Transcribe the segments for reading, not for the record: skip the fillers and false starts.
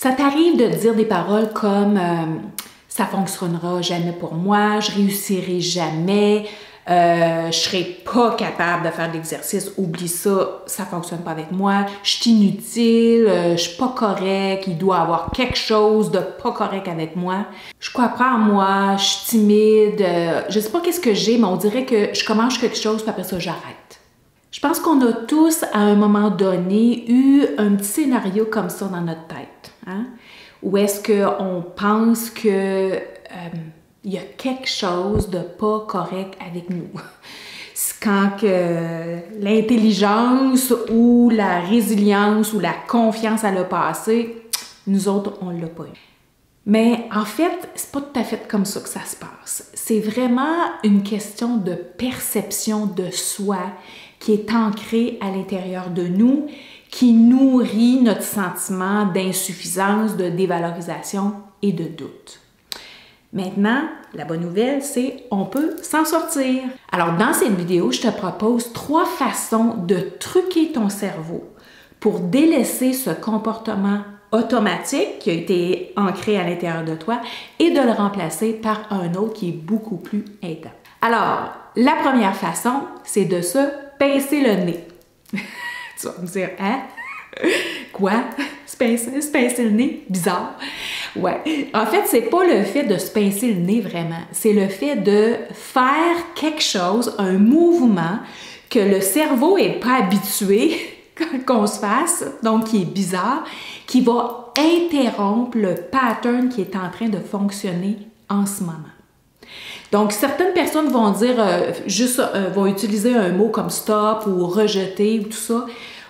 Ça t'arrive de dire des paroles comme ça fonctionnera jamais pour moi, je réussirai jamais, je serai pas capable de faire de l'exercice, oublie ça, ça fonctionne pas avec moi, je suis inutile, je suis pas correct, il doit y avoir quelque chose de pas correct avec moi, je crois pas en moi, je suis timide, je sais pas qu'est-ce que j'ai, mais on dirait que je commence quelque chose puis après ça j'arrête. Je pense qu'on a tous à un moment donné eu un petit scénario comme ça dans notre tête, hein? Où est-ce qu'on pense que il y a quelque chose de pas correct avec nous. C'est quand que l'intelligence ou la résilience ou la confiance à le passé, nous autres, on l'a pas eu. Mais en fait, c'est pas tout à fait comme ça que ça se passe. C'est vraiment une question de perception de soi qui est ancrée à l'intérieur de nous, qui nourrit notre sentiment d'insuffisance, de dévalorisation et de doute. Maintenant, la bonne nouvelle, c'est on peut s'en sortir. Alors, dans cette vidéo, je te propose 3 façons de truquer ton cerveau pour délaisser ce comportement automatique qui a été ancré à l'intérieur de toi et de le remplacer par un autre qui est beaucoup plus intense. Alors, la première façon, c'est de se pincer le nez. Tu vas me dire, hein? Quoi? Se pincer le nez? Bizarre. Ouais. En fait, c'est pas le fait de se pincer le nez vraiment. C'est le fait de faire quelque chose, un mouvement que le cerveau n'est pas habitué qu'on se fasse, donc qui est bizarre, qui va interrompre le pattern qui est en train de fonctionner en ce moment. Donc, certaines personnes vont dire, vont utiliser un mot comme stop ou rejeter ou tout ça.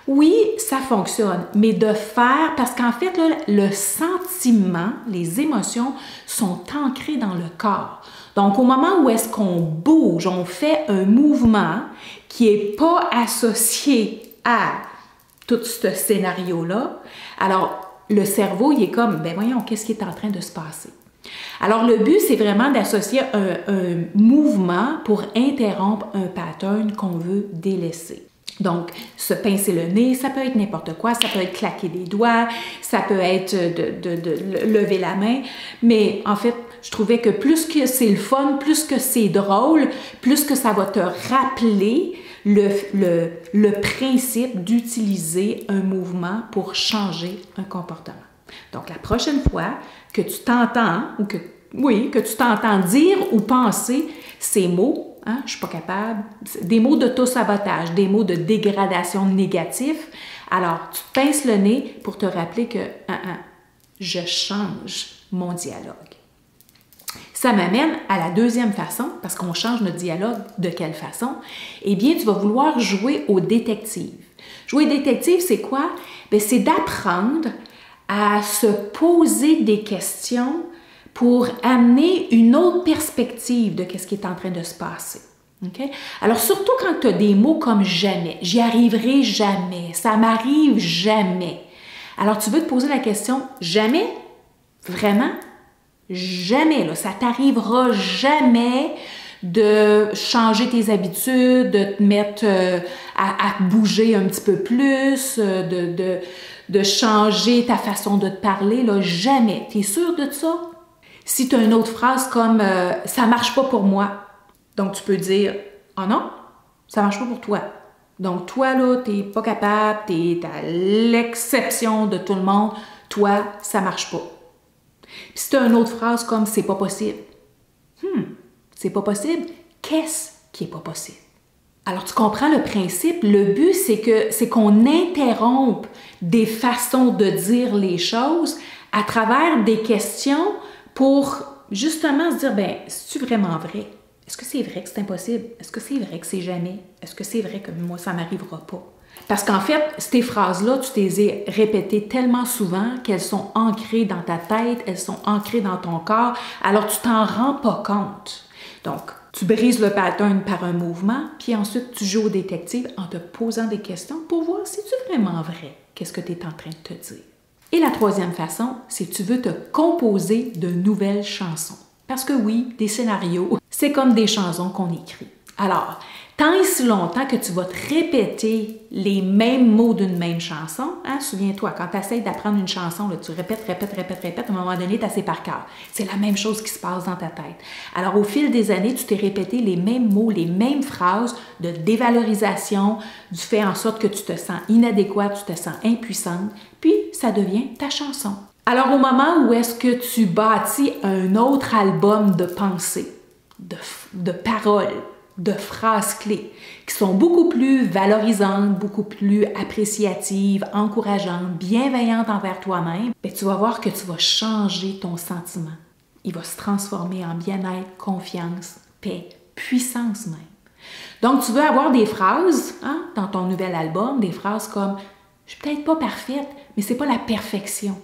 Oui, ça fonctionne, mais de faire, parce qu'en fait, là, le sentiment, les émotions sont ancrées dans le corps. Donc, au moment où est-ce qu'on bouge, on fait un mouvement qui n'est pas associé à tout ce scénario-là, alors le cerveau, il est comme, ben voyons, qu'est-ce qui est en train de se passer? Alors, le but, c'est vraiment d'associer un mouvement pour interrompre un pattern qu'on veut délaisser. Donc, se pincer le nez, ça peut être n'importe quoi, ça peut être claquer des doigts, ça peut être de lever la main, mais en fait, je trouvais que plus que c'est le fun, plus que c'est drôle, plus que ça va te rappeler le principe d'utiliser un mouvement pour changer un comportement. Donc, la prochaine fois que tu t'entends, ou que tu t'entends dire ou penser ces mots, hein, je suis pas capable, des mots d'auto-sabotage, des mots de dégradation négatif, alors tu te pinces le nez pour te rappeler que je change mon dialogue. Ça m'amène à la deuxième façon, parce qu'on change notre dialogue de quelle façon? Eh bien, tu vas vouloir jouer au détective. Jouer au détective, c'est quoi? Bien, c'est d'apprendre à se poser des questions pour amener une autre perspective de ce qui est en train de se passer. Okay? Alors, surtout quand tu as des mots comme « jamais »,« j'y arriverai jamais »,« ça m'arrive jamais ». Alors, tu veux te poser la question « jamais » ? Vraiment? Jamais, là, ça t'arrivera jamais de changer tes habitudes, de te mettre à bouger un petit peu plus, de changer ta façon de te parler, là, jamais. Tu es sûr de ça? Si tu as une autre phrase comme « ça marche pas pour moi », donc tu peux dire « ah non, ça marche pas pour toi ». Donc toi, là, t'es pas capable, t'es à l'exception de tout le monde, toi, ça marche pas. Puis si tu as une autre phrase comme « c'est pas possible », c'est pas possible, qu'est-ce qui est pas possible? Alors, tu comprends le principe? Le but, c'est qu'on interrompe des façons de dire les choses à travers des questions pour justement se dire, ben, c'est-tu vraiment vrai? Est-ce que c'est vrai que c'est impossible? Est-ce que c'est vrai que c'est jamais? Est-ce que c'est vrai que moi, ça m'arrivera pas? Parce qu'en fait, ces phrases-là, tu les as répétées tellement souvent qu'elles sont ancrées dans ta tête, elles sont ancrées dans ton corps, alors tu t'en rends pas compte. Donc, tu brises le pattern par un mouvement, puis ensuite tu joues au détective en te posant des questions pour voir si c'est vraiment vrai, qu'est-ce que tu es en train de te dire. Et la troisième façon, c'est que tu veux te composer de nouvelles chansons. Parce que oui, des scénarios, c'est comme des chansons qu'on écrit. Alors, tant et si longtemps que tu vas te répéter les mêmes mots d'une même chanson, hein, souviens-toi, quand tu essaies d'apprendre une chanson, là, tu répètes, à un moment donné, tu as assez par cœur. C'est la même chose qui se passe dans ta tête. Alors, au fil des années, tu t'es répété les mêmes mots, les mêmes phrases de dévalorisation, du fait en sorte que tu te sens inadéquate, tu te sens impuissante, puis ça devient ta chanson. Alors, au moment où est-ce que tu bâtis un autre album de pensées, de paroles, de phrases clés qui sont beaucoup plus valorisantes, beaucoup plus appréciatives, encourageantes, bienveillantes envers toi-même, bien, tu vas voir que tu vas changer ton sentiment. Il va se transformer en bien-être, confiance, paix, puissance même. Donc, tu veux avoir des phrases dans ton nouvel album, des phrases comme « Je suis peut-être pas parfaite, mais c'est pas la perfection.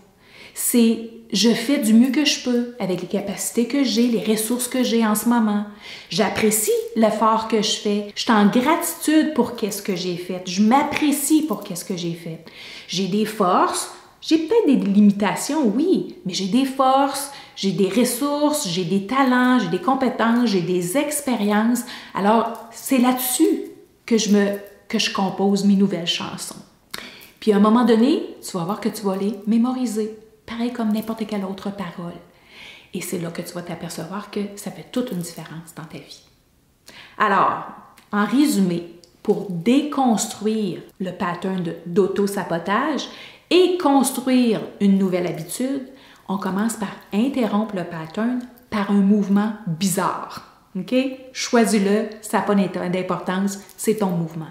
C'est « Je fais du mieux que je peux avec les capacités que j'ai, les ressources que j'ai en ce moment. J'apprécie l'effort que je fais. Je suis en gratitude pour qu'est-ce que j'ai fait. Je m'apprécie pour qu'est-ce que j'ai fait. J'ai des forces. J'ai peut-être des limitations, oui, mais j'ai des forces, j'ai des ressources, j'ai des talents, j'ai des compétences, j'ai des expériences. Alors, c'est là-dessus que je compose mes nouvelles chansons. Puis à un moment donné, tu vas voir que tu vas les mémoriser. Pareil comme n'importe quelle autre parole. Et c'est là que tu vas t'apercevoir que ça fait toute une différence dans ta vie. Alors, en résumé, pour déconstruire le pattern d'auto-sabotage et construire une nouvelle habitude, on commence par interrompre le pattern par un mouvement bizarre. OK? Choisis-le, ça n'a pas d'importance, c'est ton mouvement.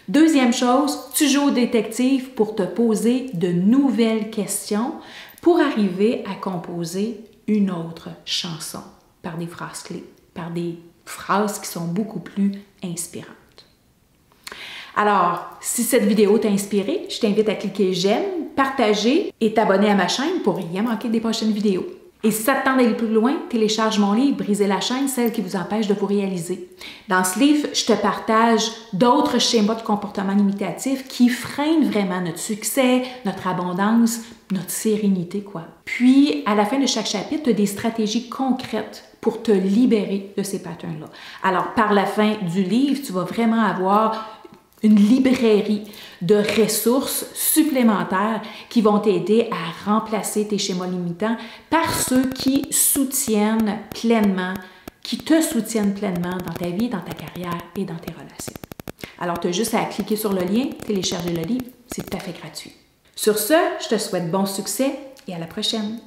Deuxième chose, tu joues au détective pour te poser de nouvelles questions pour arriver à composer une autre chanson par des phrases clés, par des phrases qui sont beaucoup plus inspirantes. Alors, si cette vidéo t'a inspiré, je t'invite à cliquer j'aime, partager et t'abonner à ma chaîne pour rien manquer des prochaines vidéos. Et si ça te tente d'aller plus loin, télécharge mon livre « Briser la chaîne, celle qui vous empêche de vous réaliser ». Dans ce livre, je te partage d'autres schémas de comportement limitatif qui freinent vraiment notre succès, notre abondance, notre sérénité, quoi. Puis, à la fin de chaque chapitre, tu as des stratégies concrètes pour te libérer de ces patterns-là. Alors, par la fin du livre, tu vas vraiment avoir une librairie de ressources supplémentaires qui vont t'aider à remplacer tes schémas limitants par ceux qui soutiennent pleinement, qui te soutiennent pleinement dans ta vie, dans ta carrière et dans tes relations. Alors, tu as juste à cliquer sur le lien, télécharger le livre, c'est tout à fait gratuit. Sur ce, je te souhaite bon succès et à la prochaine!